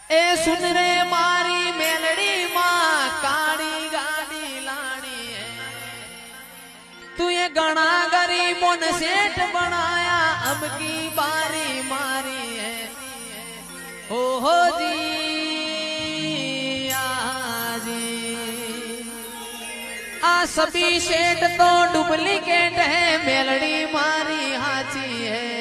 ए सुन रे मारी मेलड़ी माँ काली गाड़ी लानी है। तू ये गणा गरीबों ने सेठ बनाया अब की बारी मारी है। ओहो जी आ सभी सेठ तो डुप्लीकेट है मेलड़ी मारी हाची है।